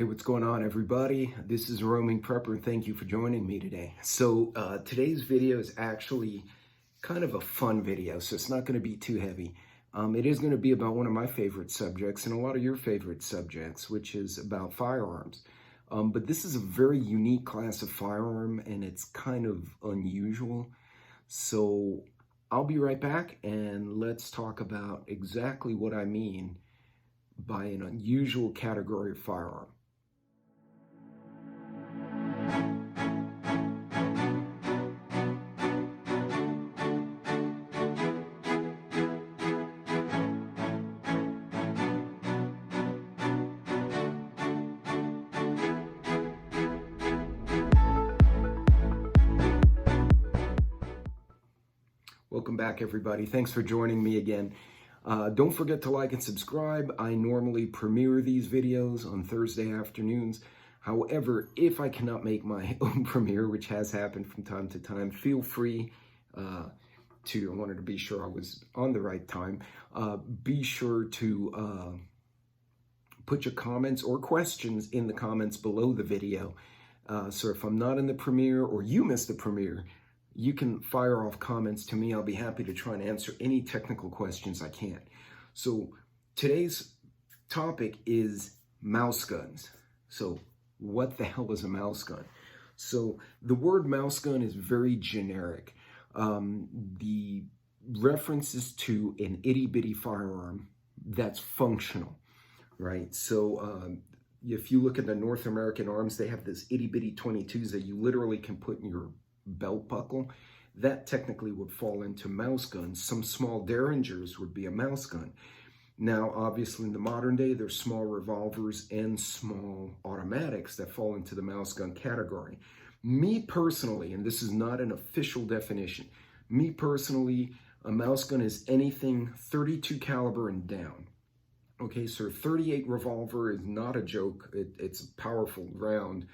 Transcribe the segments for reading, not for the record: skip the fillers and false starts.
Hey, what's going on, everybody? This is Roaming Prepper, and thank you for joining me today. So today's video is actually kind of a fun video, so it's not going to be too heavy. It is going to be about one of my favorite subjects and a lot of your favorite subjects, which is about firearms. But this is a very unique class of firearm, and it's kind of unusual. So I'll be right back, and let's talk about exactly what I mean by an unusual category of firearm. Welcome back, everybody. Thanks for joining me again. Don't forget to like and subscribe. I normally premiere these videos on Thursday afternoons. However, if I cannot make my own premiere, which has happened from time to time, feel free I wanted to be sure I was on the right time. Be sure to put your comments or questions in the comments below the video. So if I'm not in the premiere or you missed the premiere, you can fire off comments to me. I'll be happy to try and answer any technical questions I can. So today's topic is mouse guns. So what the hell is a mouse gun? So the word mouse gun is very generic. The references to an itty-bitty firearm that's functional, right? So if you look at the North American arms, they have this itty-bitty 22s that you literally can put in your belt buckle. That technically would fall into mouse guns. Some small derringers would be a mouse gun. Now, obviously, in the modern day, there's small revolvers and small automatics that fall into the mouse gun category. Me personally, and this is not an official definition, me personally, a mouse gun is anything 32 caliber and down. Okay, so 38 revolver is not a joke. It's a powerful round.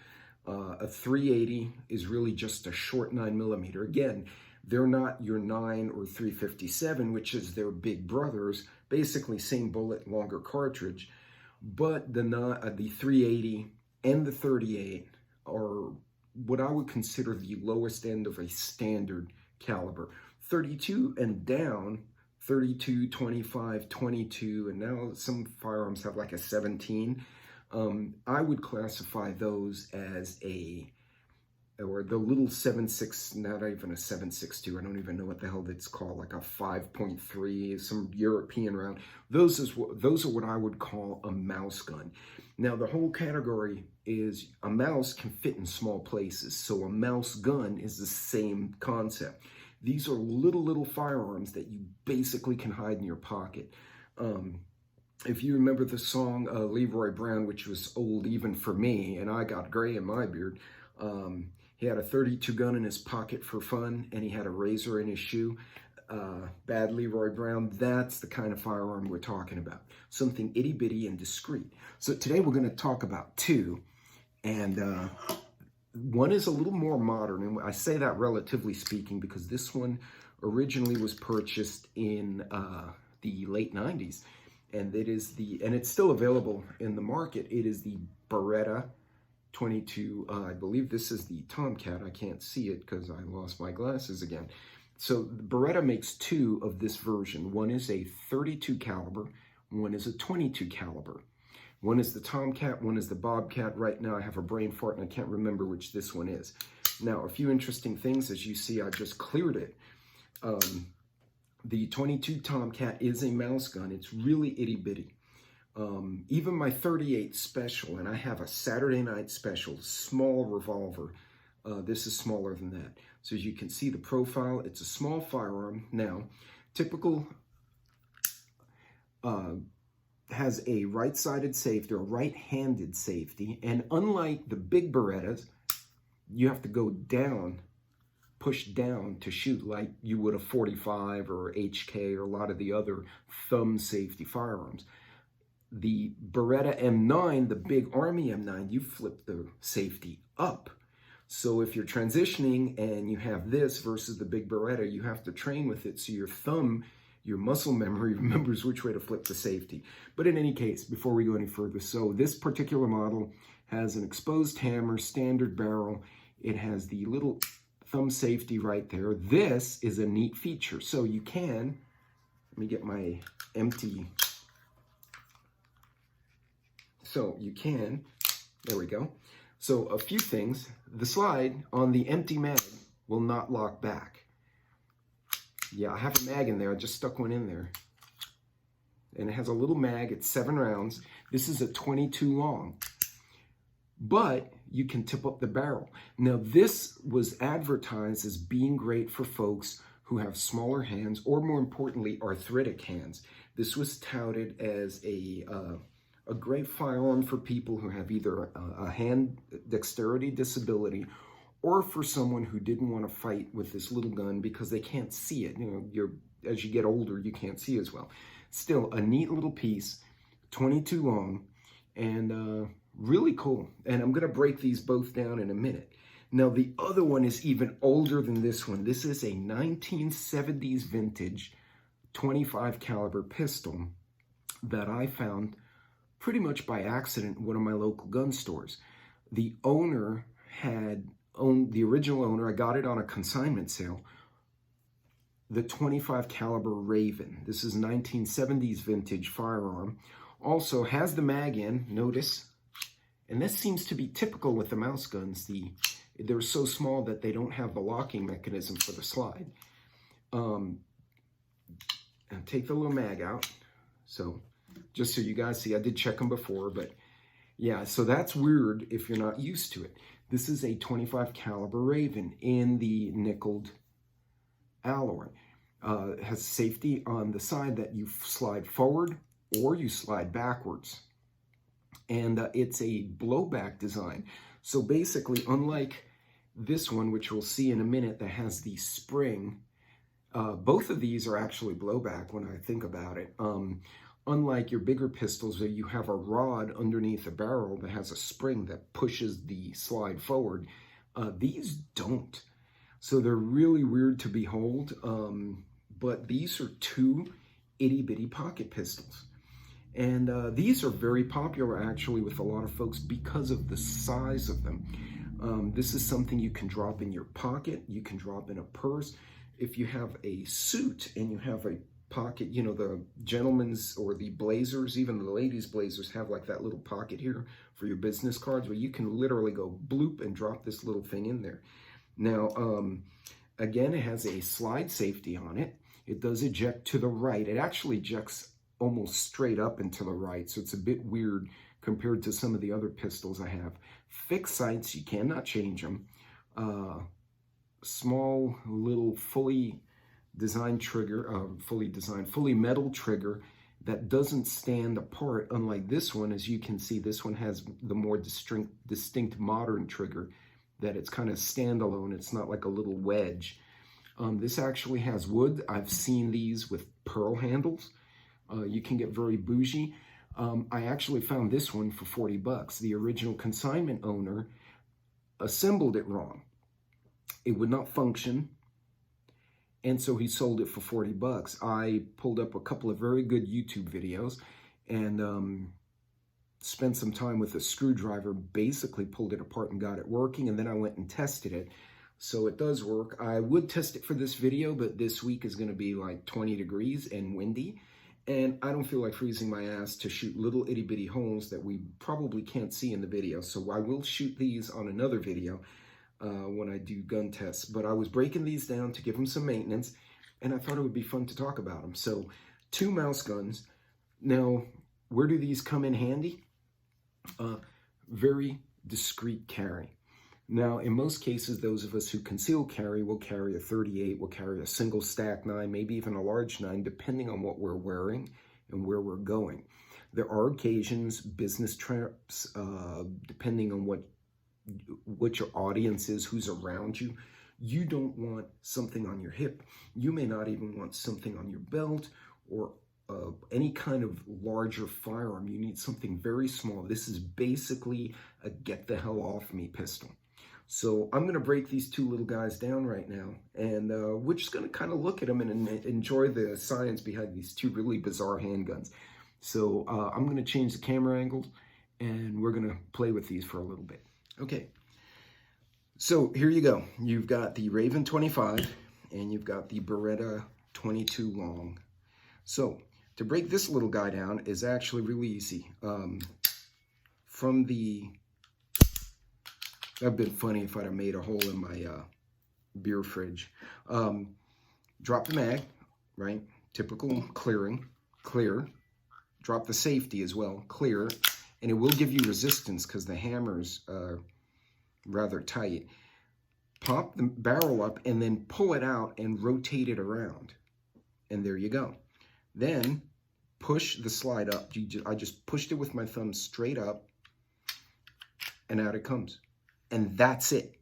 A 380 is really just a short 9mm. Again, they're not your 9 or 357, which is their big brothers, basically same bullet, longer cartridge. But the 380 and the 38 are what I would consider the lowest end of a standard caliber. 32 and down, 32, 25, 22, and now some firearms have like a 17. I would classify those as or the little 7.6, not even a 7.62, I don't even know what the hell it's called, like a 5.3, some European round. Those are what I would call a mouse gun. Now, the whole category is a mouse can fit in small places, so a mouse gun is the same concept. These are little firearms that you basically can hide in your pocket. If you remember the song Leroy Brown, which was old even for me, and I got gray in my beard, he had a 32 gun in his pocket for fun, and he had a razor in his shoe. Bad Leroy Brown, that's the kind of firearm we're talking about. Something itty-bitty and discreet. So today we're going to talk about two, and one is a little more modern, and I say that relatively speaking because this one originally was purchased in the late 90s. And it's still available in the market. It is the Beretta 22. I believe this is the Tomcat. I can't see it because I lost my glasses again. So Beretta makes two of this version. One is a 32 caliber. One is a 22 caliber. One is the Tomcat. One is the Bobcat. Right now I have a brain fart and I can't remember which this one is. Now, a few interesting things. As you see, I just cleared it. The 22 Tomcat is a mouse gun. It's really itty-bitty. Even my 38 Special, and I have a Saturday Night Special, small revolver. This is smaller than that. So as you can see the profile, it's a small firearm. Now, typical has a right-sided safety or right-handed safety. And unlike the big Berettas, you have to go down, push down to shoot like you would a 45 or HK or a lot of the other thumb safety firearms. The Beretta M9, the big Army M9, you flip the safety up. So if you're transitioning and you have this versus the big Beretta, you have to train with it so your thumb your muscle memory remembers which way to flip the safety. But in any case, before we go any further, so this particular model has an exposed hammer, standard barrel. It has the little thumb safety right there. This is a neat feature. So you can, let me get my empty, so you can, there we go. So a few things, the slide on the empty mag will not lock back. Yeah, I have a mag in there, I just stuck one in there. And it has a little mag, it's 7 rounds. This is a 22 long, but you can tip up the barrel. Now this was advertised as being great for folks who have smaller hands, or more importantly, arthritic hands. This was touted as a great firearm for people who have either a hand dexterity disability, or for someone who didn't want to fight with this little gun because they can't see it. You know, as you get older, you can't see as well. Still, a neat little piece, 22 long, and really cool. And I'm gonna break these both down in a minute. Now, the other one is even older than this one. This is a 1970s vintage 25 caliber pistol that I found pretty much by accident in one of my local gun stores. The owner had owned, the original owner, I got it on a consignment sale, the 25 caliber Raven. This is 1970s vintage firearm. Also has the mag in, notice, and this seems to be typical with the mouse guns. They're so small that they don't have the locking mechanism for the slide. And take the little mag out. So just so you guys see, I did check them before, but yeah, so that's weird if you're not used to it. This is a 25 caliber Raven in the nickeled alloy. It has safety on the side that you slide forward or you slide backwards. And it's a blowback design. So basically, unlike this one, which we'll see in a minute, that has the spring, both of these are actually blowback when I think about it. Unlike your bigger pistols where you have a rod underneath a barrel that has a spring that pushes the slide forward, these don't. So they're really weird to behold, but these are two itty-bitty pocket pistols. And these are very popular actually with a lot of folks because of the size of them. This is something you can drop in your pocket, you can drop in a purse. If you have a suit and you have a pocket, you know, the gentlemen's or the blazers, even the ladies' blazers have like that little pocket here for your business cards where you can literally go bloop and drop this little thing in there. Now, again, it has a slide safety on it. It does eject to the right. It actually ejects almost straight up and to the right, so it's a bit weird compared to some of the other pistols I have. Fixed sights, you cannot change them. Small little fully designed trigger, fully metal trigger that doesn't stand apart, unlike this one. As you can see, this one has the more distinct modern trigger, that it's kind of standalone. It's not like a little wedge. This actually has wood. I've seen these with pearl handles. You can get very bougie. I actually found this one for 40 bucks. The original consignment owner assembled it wrong. It would not function, and so he sold it for 40 bucks. I pulled up a couple of very good YouTube videos and spent some time with a screwdriver, basically pulled it apart and got it working, and then I went and tested it. So it does work. I would test it for this video, but this week is going to be like 20 degrees and windy, and I don't feel like freezing my ass to shoot little itty bitty holes that we probably can't see in the video. So I will shoot these on another video when I do gun tests. But I was breaking these down to give them some maintenance, and I thought it would be fun to talk about them. So 2 mouse guns. Now, where do these come in handy? Very discreet carry. Now, in most cases, those of us who conceal carry will carry a 38, will carry a single stack 9, maybe even a large 9, depending on what we're wearing and where we're going. There are occasions, business trips, depending on what your audience is, who's around you. You don't want something on your hip. You may not even want something on your belt or any kind of larger firearm. You need something very small. This is basically a get the hell off me pistol. So I'm going to break these two little guys down right now, and we're just going to kind of look at them and enjoy the science behind these two really bizarre handguns. So I'm going to change the camera angles, and we're going to play with these for a little bit. Okay, so here you go. You've got the Raven 25, and you've got the Beretta 22 long. So to break this little guy down is actually really easy. That'd been funny if I'd have made a hole in my beer fridge. Drop the mag, right? Typical clearing, clear. Drop the safety as well, clear. And it will give you resistance because the hammer's rather tight. Pop the barrel up and then pull it out and rotate it around. And there you go. Then push the slide up. I just pushed it with my thumb straight up, and out it comes. And that's it.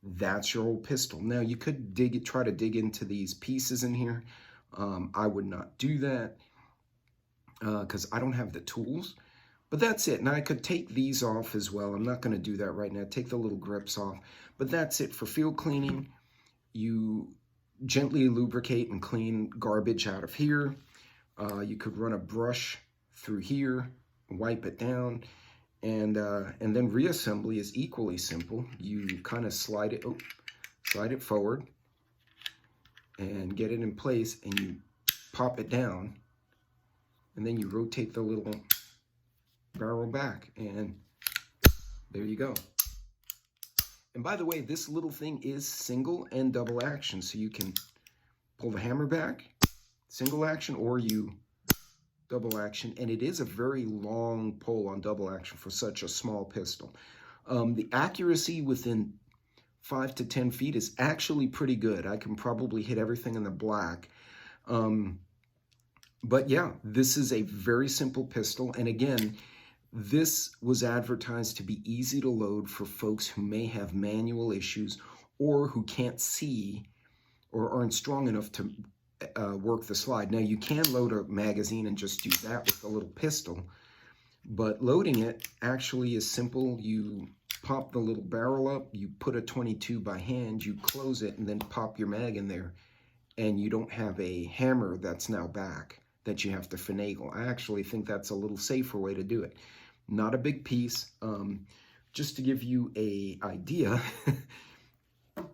That's your old pistol. Now you could try to dig into these pieces in here. I would not do that because I don't have the tools. But that's it. Now I could take these off as well. I'm not going to do that right now. Take the little grips off. But that's it. For field cleaning, you gently lubricate and clean garbage out of here. You could run a brush through here, wipe it down. And then reassembly is equally simple. You kind of slide it forward and get it in place, and you pop it down, and then you rotate the little barrel back, and there you go. And by the way, this little thing is single and double action, so you can pull the hammer back, single action, or you double action, and it is a very long pull on double action for such a small pistol. The accuracy within 5 to 10 feet is actually pretty good. I can probably hit everything in the black. But yeah, this is a very simple pistol, and again, this was advertised to be easy to load for folks who may have manual issues or who can't see or aren't strong enough to work the slide. Now you can load a magazine and just do that with a little pistol, but loading it actually is simple. You pop the little barrel up, you put a 22 by hand, you close it, and then pop your mag in there, and you don't have a hammer that's now back that you have to finagle. I actually think that's a little safer way to do it. Not a big piece. Just to give you an idea,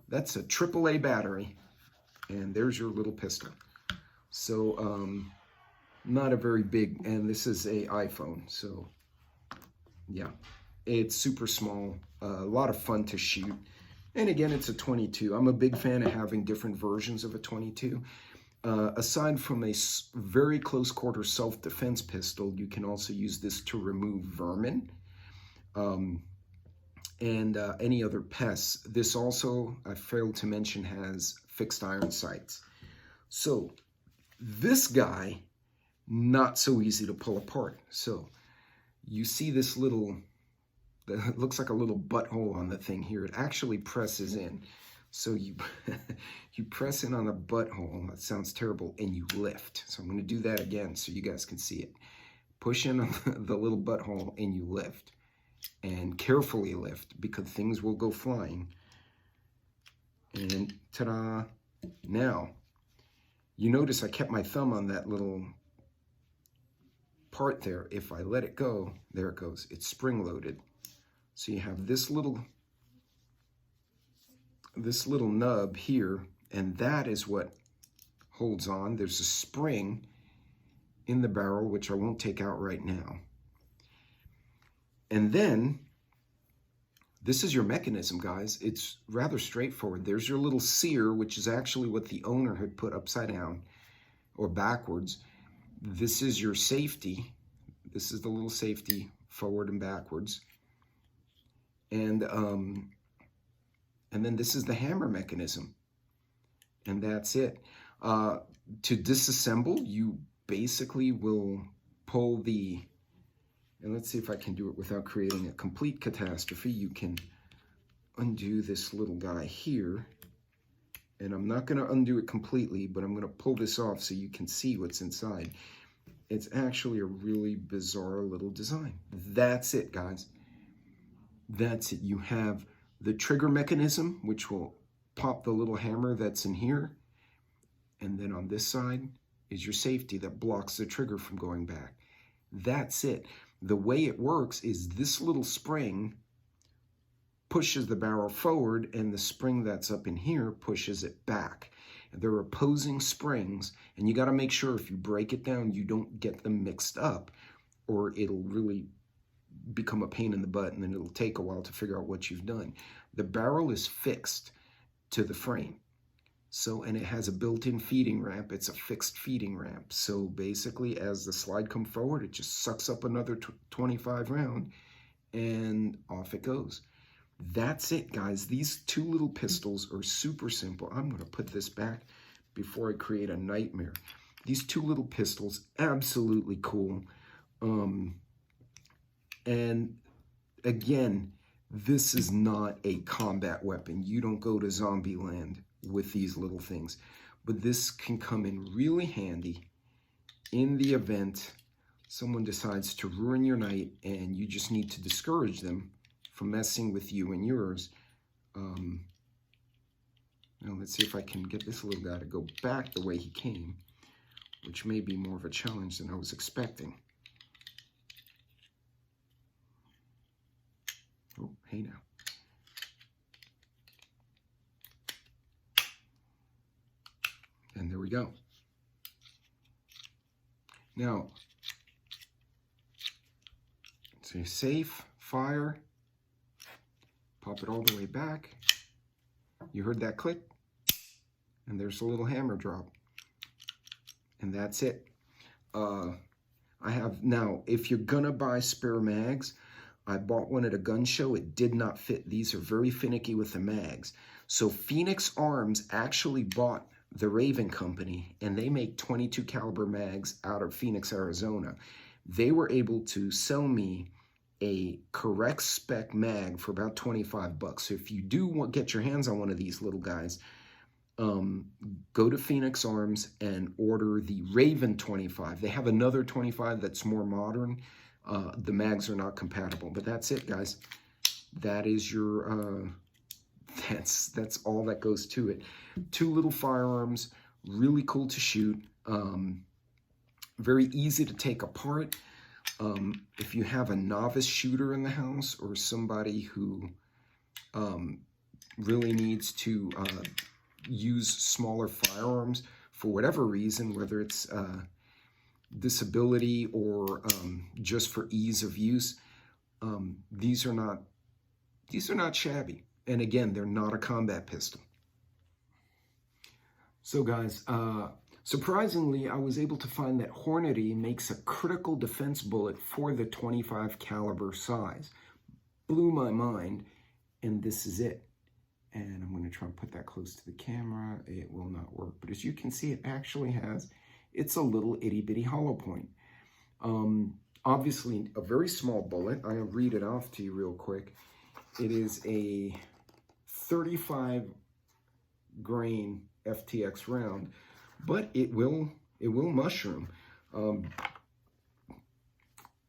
that's a AAA battery. And there's your little pistol. So, not a very big, and this is a iPhone. So, yeah, it's super small, a lot of fun to shoot. And again, it's a 22. I'm a big fan of having different versions of a 22. Aside from a very close quarter self-defense pistol, you can also use this to remove vermin and any other pests. This also, I failed to mention, has fixed iron sights. So this guy, not so easy to pull apart. So you see this little, it looks like a little butthole on the thing here. It actually presses in. So you you press in on the butthole, that sounds terrible, and you lift. So I'm going to do that again so you guys can see it. Push in on the little butthole and you lift. And carefully lift because things will go flying. And ta-da! Now, you notice I kept my thumb on that little part there. If I let it go, there it goes. It's spring-loaded. So you have this little nub here, and that is what holds on. There's a spring in the barrel, which I won't take out right now. And then, this is your mechanism, guys. It's rather straightforward. There's your little sear, which is actually what the owner had put upside down or backwards. This is your safety. This is the little safety forward and backwards. And then this is the hammer mechanism. And that's it. To disassemble, you basically will pull the, and let's see if I can do it without creating a complete catastrophe. You can undo this little guy here. And I'm not going to undo it completely, but I'm going to pull this off so you can see what's inside. It's actually a really bizarre little design. That's it, guys. That's it. You have the trigger mechanism, which will pop the little hammer that's in here. And then on this side is your safety that blocks the trigger from going back. That's it. The way it works is this little spring pushes the barrel forward, and the spring that's up in here pushes it back. They're opposing springs, and you got to make sure if you break it down, you don't get them mixed up, or it'll really become a pain in the butt, and then it'll take a while to figure out what you've done. The barrel is fixed to the frame. So, and it has a built-in feeding ramp. It's a fixed feeding ramp. So basically, as the slide comes forward, it just sucks up another 25 round, and off it goes. That's it, guys. These two little pistols are super simple. I'm going to put this back before I create a nightmare. These two little pistols, absolutely cool. And again, this is not a combat weapon. You don't go to zombie land with these little things, but this can come in really handy in the event someone decides to ruin your night and you just need to discourage them from messing with you and yours. Now let's see if I can get this little guy to go back the way he came, which may be more of a challenge than I was expecting. Oh, hey now. And there we go. Now, say safe, fire, pop it all the way back. You heard that click? And there's a little hammer drop. And that's it. I have, now, if you're gonna buy spare mags, I bought one at a gun show. It did not fit. These are very finicky with the mags. So Phoenix Arms actually bought the Raven Company, and they make 22 caliber mags out of Phoenix, Arizona. They were able to sell me a correct spec mag for about 25 bucks. So if you do want get your hands on one of these little guys, go to Phoenix Arms and order the Raven 25. They have another 25 that's more modern. The mags are not compatible, but that's it, guys. That is your, that's all that goes to it. Two little firearms, really cool to shoot, very easy to take apart. If you have a novice shooter in the house or somebody who really needs to use smaller firearms for whatever reason, whether it's disability or just for ease of use, these are not shabby. And again, they're not a combat pistol. So guys, surprisingly, I was able to find that Hornady makes a critical defense bullet for the 25 caliber size. Blew my mind, and this is it. And I'm going to try and put that close to the camera. It will not work, but as you can see, it actually has, it's a little itty bitty hollow point. Obviously a very small bullet. I'll read it off to you real quick. It is a 35 grain FTX round, but it will mushroom. And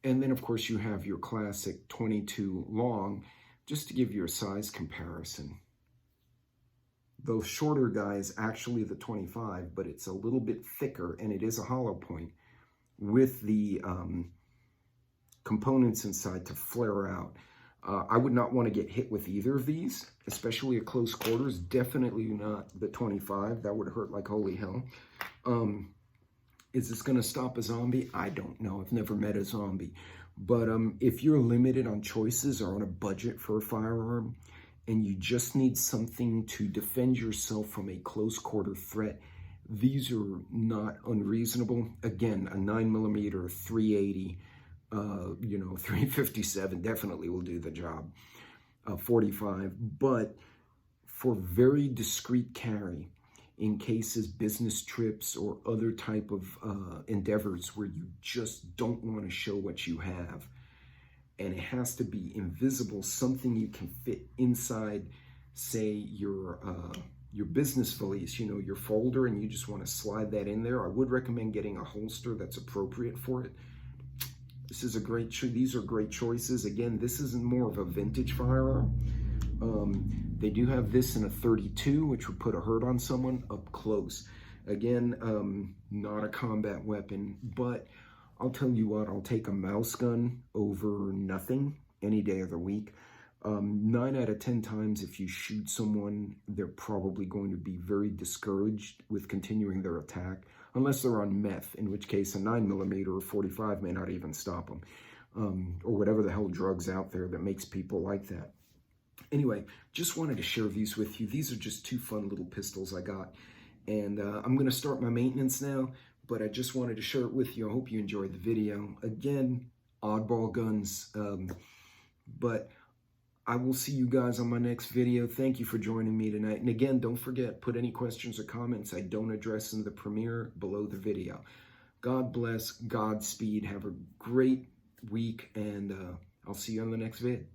then of course you have your classic 22 long, just to give you a size comparison. Those shorter guys, actually the 25, but it's a little bit thicker, and it is a hollow point with the components inside to flare out. I would not want to get hit with either of these, especially at close quarters. Definitely not the 25. That would hurt like holy hell. Is this going to stop a zombie? I don't know. I've never met a zombie. But if you're limited on choices or on a budget for a firearm, and you just need something to defend yourself from a close quarter threat, these are not unreasonable. Again, a 9mm 380, 357 definitely will do the job. 45, but for very discreet carry, in cases, business trips, or other type of endeavors where you just don't want to show what you have, and it has to be invisible, something you can fit inside, say, your business valise, your folder, and you just want to slide that in there. I would recommend getting a holster that's appropriate for it. This is a great, these are great choices. Again, this is more of a vintage firearm. They do have this in a 32, which would put a hurt on someone up close. Again, not a combat weapon, but I'll tell you what, I'll take a mouse gun over nothing any day of the week. 9 out of 10 times, if you shoot someone, they're probably going to be very discouraged with continuing their attack, unless they're on meth, in which case a 9mm or 45 may not even stop them, or whatever the hell drugs out there that makes people like that. Anyway, just wanted to share these with you. These are just 2 fun little pistols I got. And I'm going to start my maintenance now, but I just wanted to share it with you. I hope you enjoyed the video. Again, oddball guns, but I will see you guys on my next video. Thank you for joining me tonight. And again, don't forget, put any questions or comments I don't address in the premiere below the video. God bless, Godspeed, have a great week, and I'll see you on the next vid.